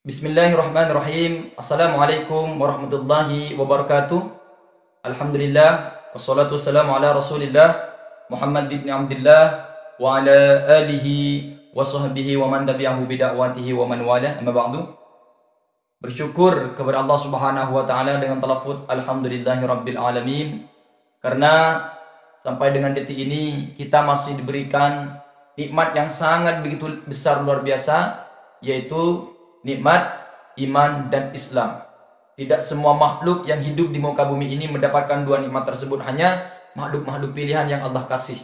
Bismillahirrahmanirrahim. Assalamualaikum warahmatullahi wabarakatuh. Alhamdulillah, wassalatu wassalamu ala Rasulillah Muhammad ibn Abdullah wa ala alihi wa sahbihi wa man tabi'ahu bida'watihi wa man wala. Amma ba'du. Bersyukur kepada Allah Subhanahu wa taala dengan talafut alhamdulillahi rabbil alamin, karena sampai dengan detik ini kita masih diberikan nikmat yang sangat begitu besar, luar biasa, yaitu nikmat iman dan Islam. Tidak semua makhluk yang hidup di muka bumi ini mendapatkan dua nikmat tersebut, hanya makhluk-makhluk pilihan yang Allah kasih.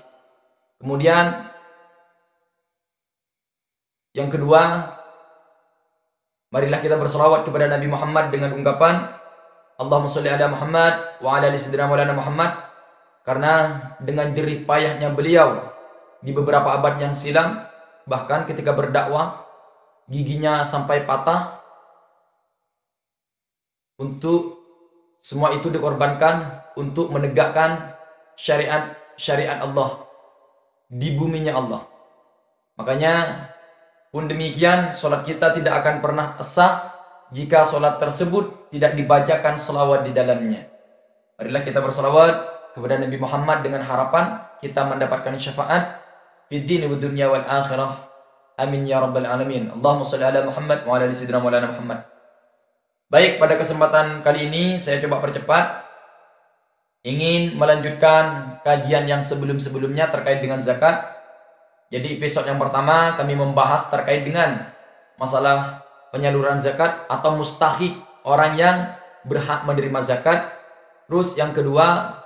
Kemudian yang kedua, marilah kita berselawat kepada Nabi Muhammad dengan ungkapan Allahumma sholli ala Muhammad wa ala ali sayyidina maulana Muhammad, karena dengan jerih payahnya beliau di beberapa abad yang silam, bahkan ketika berdakwah giginya sampai patah, untuk semua itu dikorbankan untuk menegakkan syariat Allah di buminya Allah. Makanya pun demikian, sholat kita tidak akan pernah sah jika sholat tersebut tidak dibacakan sholawat di dalamnya. Marilah kita bersolawat kepada Nabi Muhammad dengan harapan kita mendapatkan syafaat fid dini wad dunya wal akhirah. Amin ya rabbal alamin. Allahumma sholli ala Muhammad wa ala ali sayyidina maulana Muhammad. Baik, pada kesempatan kali ini saya coba percepat, ingin melanjutkan kajian yang sebelum-sebelumnya terkait dengan zakat. Jadi episode yang pertama kami membahas terkait dengan masalah penyaluran zakat atau mustahik, orang yang berhak menerima zakat. Terus yang kedua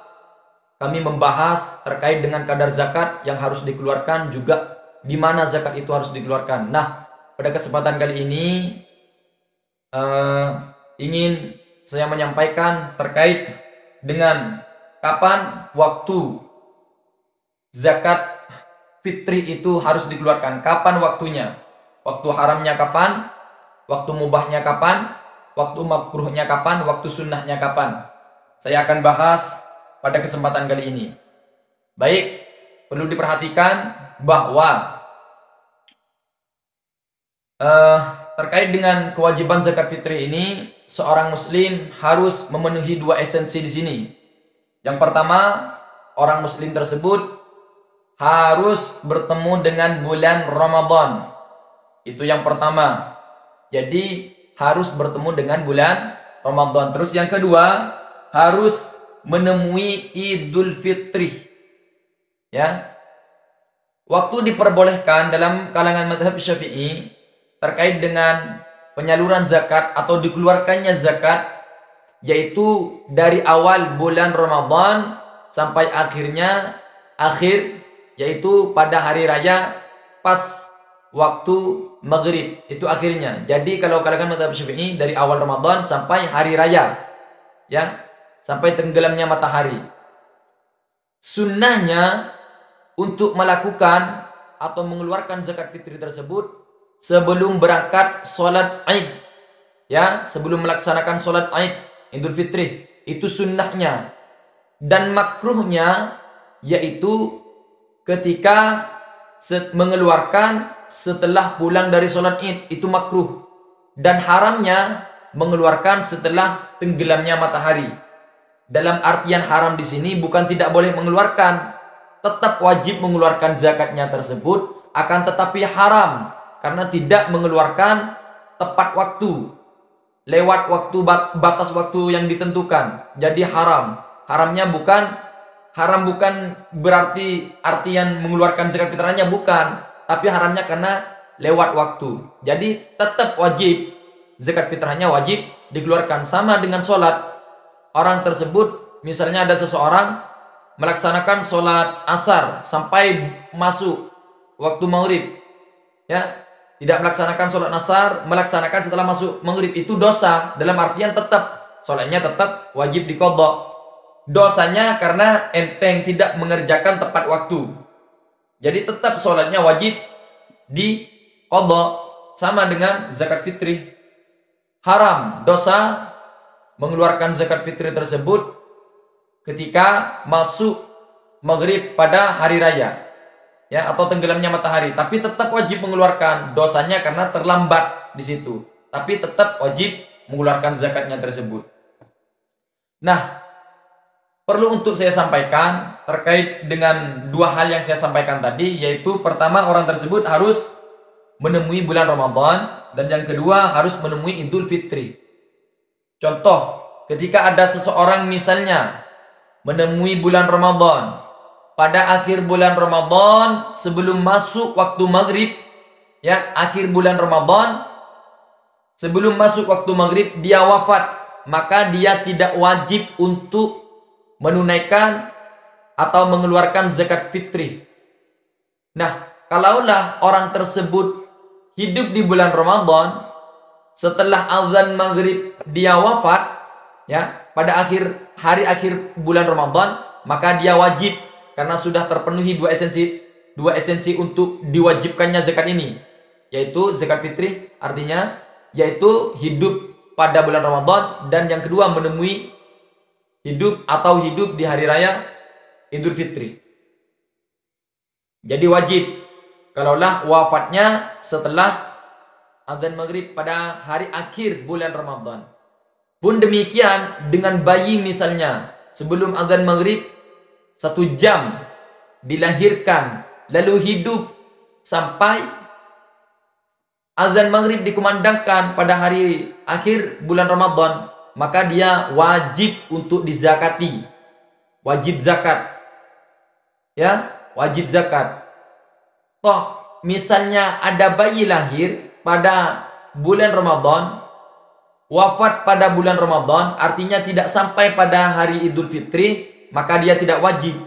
kami membahas terkait dengan kadar zakat yang harus dikeluarkan, juga di mana zakat itu harus dikeluarkan. Nah, pada kesempatan kali ini ingin saya menyampaikan terkait dengan kapan waktu zakat fitri itu harus dikeluarkan, kapan waktunya, waktu haramnya kapan, waktu mubahnya kapan, waktu makruhnya kapan, waktu sunnahnya kapan. Saya akan bahas pada kesempatan kali ini. Baik, perlu diperhatikan bahwa terkait dengan kewajiban zakat fitri ini, seorang muslim harus memenuhi dua esensi di sini. Yang pertama, orang muslim tersebut harus bertemu dengan bulan Ramadan. Itu yang pertama. Jadi harus bertemu dengan bulan Ramadan. Terus yang kedua, harus menemui Idul Fitri. Ya. Waktu diperbolehkan dalam kalangan mazhab Syafi'i terkait dengan penyaluran zakat atau dikeluarkannya zakat, yaitu dari awal bulan Ramadan sampai akhir, yaitu pada hari raya pas waktu maghrib, itu akhirnya. Jadi kalau kalangan mazhab Syafi'i dari awal Ramadan sampai hari raya, ya, sampai tenggelamnya matahari. Sunnahnya untuk melakukan atau mengeluarkan zakat fitri tersebut sebelum berangkat sholat Aid, ya, sebelum melaksanakan sholat Aid Idul Fitri, itu sunnahnya. Dan makruhnya yaitu ketika mengeluarkan setelah pulang dari sholat Id, itu makruh. Dan haramnya mengeluarkan setelah tenggelamnya matahari. Dalam artian haram di sini bukan tidak boleh mengeluarkan, tetap wajib mengeluarkan zakatnya tersebut, akan tetapi haram karena tidak mengeluarkan tepat waktu, lewat waktu batas waktu yang ditentukan. Jadi haram. Haramnya haram bukan berarti artian mengeluarkan zakat fitrahnya, bukan, tapi haramnya karena lewat waktu. Jadi tetap wajib, zakat fitrahnya wajib dikeluarkan. Sama dengan sholat. Orang tersebut, misalnya ada seseorang melaksanakan sholat asar sampai masuk waktu maghrib, ya, tidak melaksanakan sholat asar, melaksanakan setelah masuk maghrib, itu dosa. Dalam artian tetap sholatnya tetap wajib diqadha. Dosanya karena enteng tidak mengerjakan tepat waktu. Jadi tetap sholatnya wajib diqadha. Sama dengan zakat fitri. Haram, dosa mengeluarkan zakat fitri tersebut ketika masuk maghrib pada hari raya, ya, atau tenggelamnya matahari, tapi tetap wajib mengeluarkan dosanya karena terlambat di situ, tapi tetap wajib mengeluarkan zakatnya tersebut. Nah, perlu untuk saya sampaikan terkait dengan dua hal yang saya sampaikan tadi, yaitu pertama, orang tersebut harus menemui bulan Ramadan, dan yang kedua harus menemui Idul Fitri. Contoh, ketika ada seseorang misalnya menemui bulan Ramadan pada akhir bulan Ramadan sebelum masuk waktu maghrib, ya, akhir bulan Ramadan sebelum masuk waktu maghrib dia wafat, maka dia tidak wajib untuk menunaikan atau mengeluarkan zakat fitri. Nah, kalaulah orang tersebut hidup di bulan Ramadan, setelah azan maghrib dia wafat, ya, pada hari akhir bulan Ramadan, maka dia wajib, karena sudah terpenuhi dua esensi untuk diwajibkannya zakat ini, yaitu zakat fitri, artinya yaitu hidup pada bulan Ramadan, dan yang kedua menemui hidup di hari raya Idul Fitri. Jadi wajib kalaulah wafatnya setelah azan maghrib pada hari akhir bulan Ramadan. Pun demikian dengan bayi misalnya, sebelum azan maghrib 1 jam dilahirkan, lalu hidup sampai azan maghrib dikumandangkan pada hari akhir bulan Ramadan, maka dia wajib untuk dizakati, wajib zakat, ya, wajib zakat. Toh misalnya ada bayi lahir pada bulan Ramadan, wafat pada bulan Ramadan, artinya tidak sampai pada hari Idul Fitri, maka dia tidak wajib.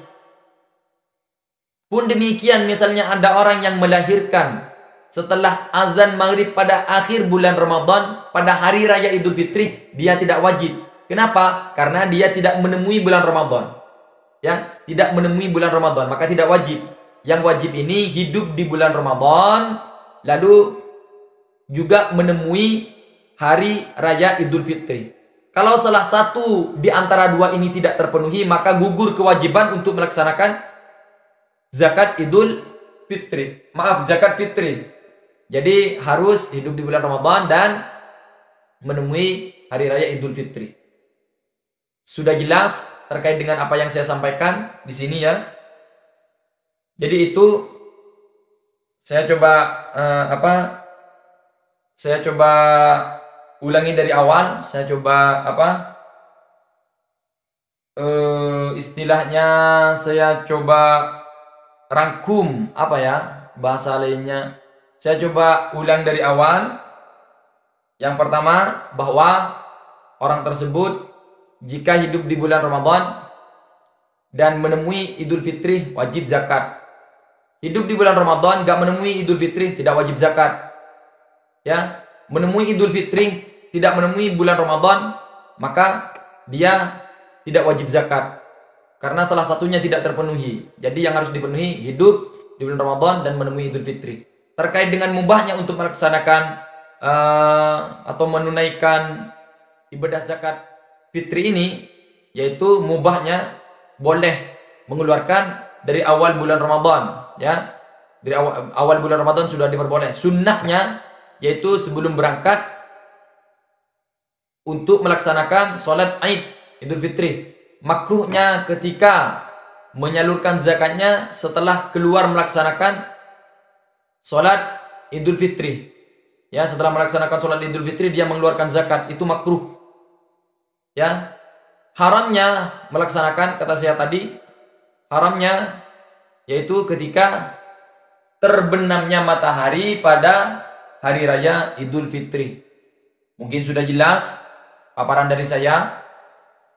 Pun demikian misalnya ada orang yang melahirkan setelah azan maghrib pada akhir bulan Ramadan pada hari raya Idul Fitri, dia tidak wajib. Kenapa? Karena dia tidak menemui bulan Ramadan, ya, tidak menemui bulan Ramadan, maka tidak wajib. Yang wajib ini hidup di bulan Ramadan, lalu juga menemui hari raya Idul Fitri. Kalau salah satu di antara dua ini tidak terpenuhi, maka gugur kewajiban untuk melaksanakan zakat Idul Fitri. Maaf, zakat fitri. Jadi harus hidup di bulan Ramadan dan menemui hari raya Idul Fitri. Sudah jelas terkait dengan apa yang saya sampaikan di sini, ya. Jadi itu saya coba saya coba ulangi dari awal. Saya coba istilahnya saya coba rangkum bahasa lainnya. Saya coba ulang dari awal. Yang pertama, bahwa orang tersebut jika hidup di bulan Ramadan dan menemui Idul Fitri wajib zakat. Hidup di bulan Ramadan gak menemui Idul Fitri tidak wajib zakat, ya. Menemui Idul Fitri tidak menemui bulan Ramadan, maka dia tidak wajib zakat karena salah satunya tidak terpenuhi. Jadi yang harus dipenuhi hidup di bulan Ramadan dan menemui Idul Fitri. Terkait dengan mubahnya untuk melaksanakan atau menunaikan ibadah zakat fitri ini, yaitu mubahnya boleh mengeluarkan dari awal bulan Ramadan, ya. Dari awal bulan Ramadan sudah diperboleh. Sunnahnya yaitu sebelum berangkat untuk melaksanakan sholat Id Idul Fitri. Makruhnya ketika menyalurkan zakatnya setelah keluar melaksanakan sholat Idul Fitri. Ya, setelah melaksanakan sholat Idul Fitri dia mengeluarkan zakat, itu makruh. Ya, haramnya melaksanakan, kata saya tadi, haramnya yaitu ketika terbenamnya matahari pada hari raya Idul Fitri. Mungkin sudah jelas paparan dari saya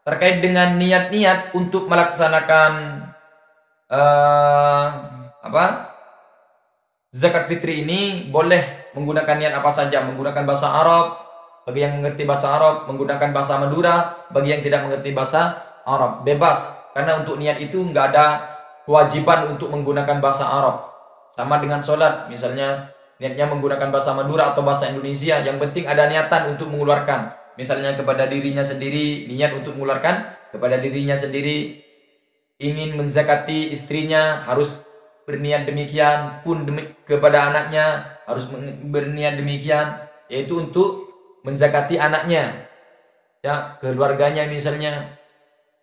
terkait dengan niat-niat untuk melaksanakan zakat fitri ini. Boleh menggunakan niat apa saja, menggunakan bahasa Arab bagi yang mengerti bahasa Arab, menggunakan bahasa Madura bagi yang tidak mengerti bahasa Arab, bebas. Karena untuk niat itu nggak ada kewajiban untuk menggunakan bahasa Arab. Sama dengan sholat, misalnya niatnya menggunakan bahasa Madura atau bahasa Indonesia, yang penting ada niatan untuk mengeluarkan. misalnya kepada dirinya sendiri, niat untuk mengeluarkan kepada dirinya sendiri, ingin menzakati istrinya harus berniat demikian, pun kepada anaknya harus berniat demikian, yaitu untuk menzakati anaknya, ya, keluarganya misalnya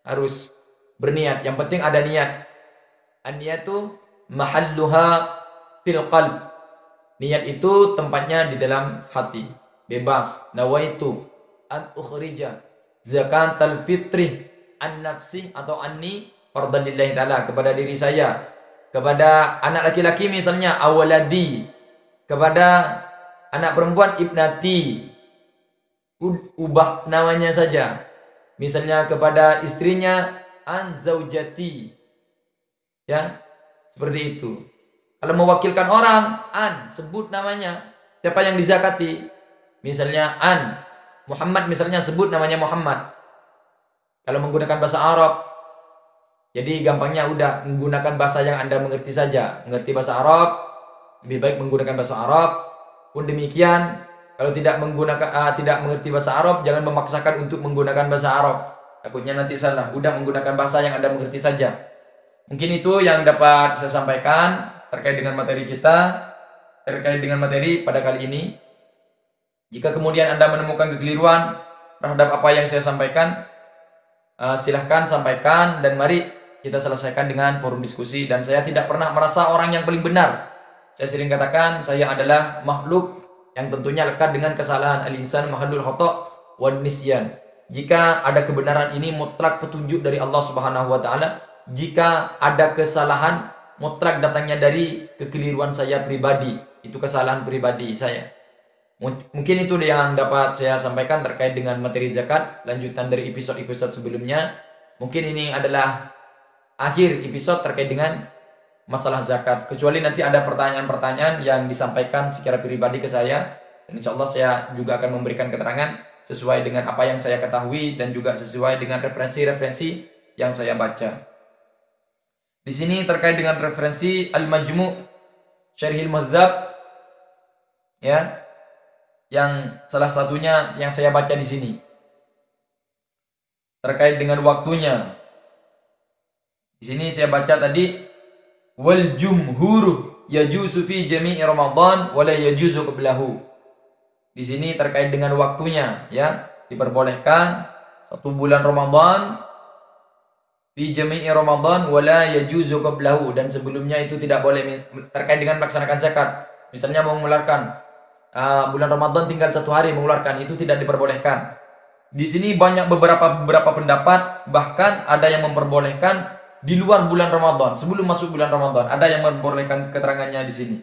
harus berniat. Yang penting ada niat. An-niyatu mahalluha fil qalb. Niat itu tempatnya di dalam hati. Bebas. Nawaitu an ukhrija zakatal fitri an nafsi atau anni fardhan lillahi ta'ala, kepada diri saya, kepada anak laki-laki misalnya awaladi, kepada anak perempuan ibnati, ubah namanya saja. Misalnya kepada istrinya an zaujati, ya, seperti itu. Kalau mewakilkan orang, an, sebut namanya siapa yang dizakati. Misalnya an Muhammad, misalnya sebut namanya Muhammad. Kalau menggunakan bahasa Arab, jadi gampangnya udah menggunakan bahasa yang Anda mengerti saja. Mengerti bahasa Arab, lebih baik menggunakan bahasa Arab. Pun demikian, kalau tidak mengerti bahasa Arab, jangan memaksakan untuk menggunakan bahasa Arab. Takutnya nanti salah. Udah menggunakan bahasa yang Anda mengerti saja. Mungkin itu yang dapat saya sampaikan terkait dengan materi kita, terkait dengan materi pada kali ini. Jika kemudian Anda menemukan kekeliruan terhadap apa yang saya sampaikan, silahkan sampaikan dan mari kita selesaikan dengan forum diskusi. Dan saya tidak pernah merasa orang yang paling benar. Saya sering katakan saya adalah makhluk yang tentunya lekat dengan kesalahan. Al-insan mahallul khata' wan nisyan. Jika ada kebenaran ini mutlak petunjuk dari Allah Subhanahu wa taala. Jika ada kesalahan mutlak datangnya dari kekeliruan saya pribadi. Itu kesalahan pribadi saya. Mungkin itu yang dapat saya sampaikan terkait dengan materi zakat, lanjutan dari episode-episode sebelumnya. Mungkin ini adalah akhir episode terkait dengan masalah zakat, kecuali nanti ada pertanyaan-pertanyaan yang disampaikan secara pribadi ke saya, dan insya Allah saya juga akan memberikan keterangan sesuai dengan apa yang saya ketahui dan juga sesuai dengan referensi-referensi yang saya baca. Di sini terkait dengan referensi Al-Majmu' Syarhil Muhadzab, ya, yang salah satunya yang saya baca di sini terkait dengan waktunya. Di sini saya baca tadi, wal jumhur yajuzu fi jami'i Ramadan wa la yajuzu qablahu. Di sini terkait dengan waktunya, ya, diperbolehkan 1 bulan Ramadan fi jami'i Ramadan wa la yajuzu qablahu, dan sebelumnya itu tidak boleh. Terkait dengan melaksanakan zakat, misalnya mau mengeluarkan bulan Ramadan tinggal 1 hari mengeluarkan, itu tidak diperbolehkan. Di sini banyak beberapa pendapat, bahkan ada yang memperbolehkan di luar bulan Ramadan, sebelum masuk bulan Ramadan. Ada yang memperbolehkan keterangannya di sini,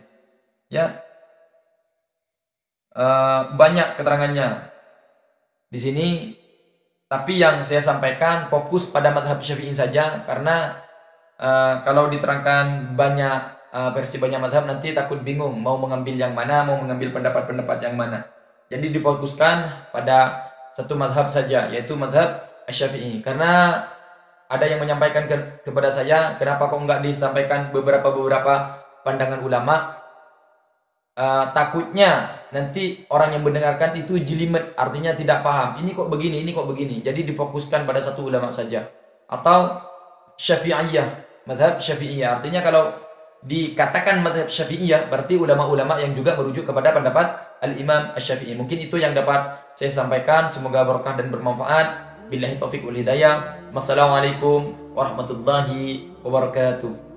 ya, banyak keterangannya di sini. Tapi yang saya sampaikan fokus pada madhab Syafi'i saja, karena kalau diterangkan banyak versi banyak madhab nanti takut bingung mau mengambil yang mana, mau mengambil pendapat-pendapat yang mana. Jadi difokuskan pada satu madhab saja, yaitu madhab Syafi'i. Karena ada yang menyampaikan kepada saya, kenapa kok enggak disampaikan beberapa pandangan ulama? Takutnya nanti orang yang mendengarkan itu jelimet, artinya tidak paham. Ini kok begini, ini kok begini. Jadi difokuskan pada satu ulama saja. Atau Syafi'iyah, madhab Syafi'iyah. Artinya kalau dikatakan madhab Syafi'iyah, berarti ulama-ulama yang juga merujuk kepada pendapat Al-Imam Asy-Syafi'i. Mungkin itu yang dapat saya sampaikan. Semoga berkah dan bermanfaat. Billahi taufiq wal hidayah. Wassalamualaikum warahmatullahi wabarakatuh.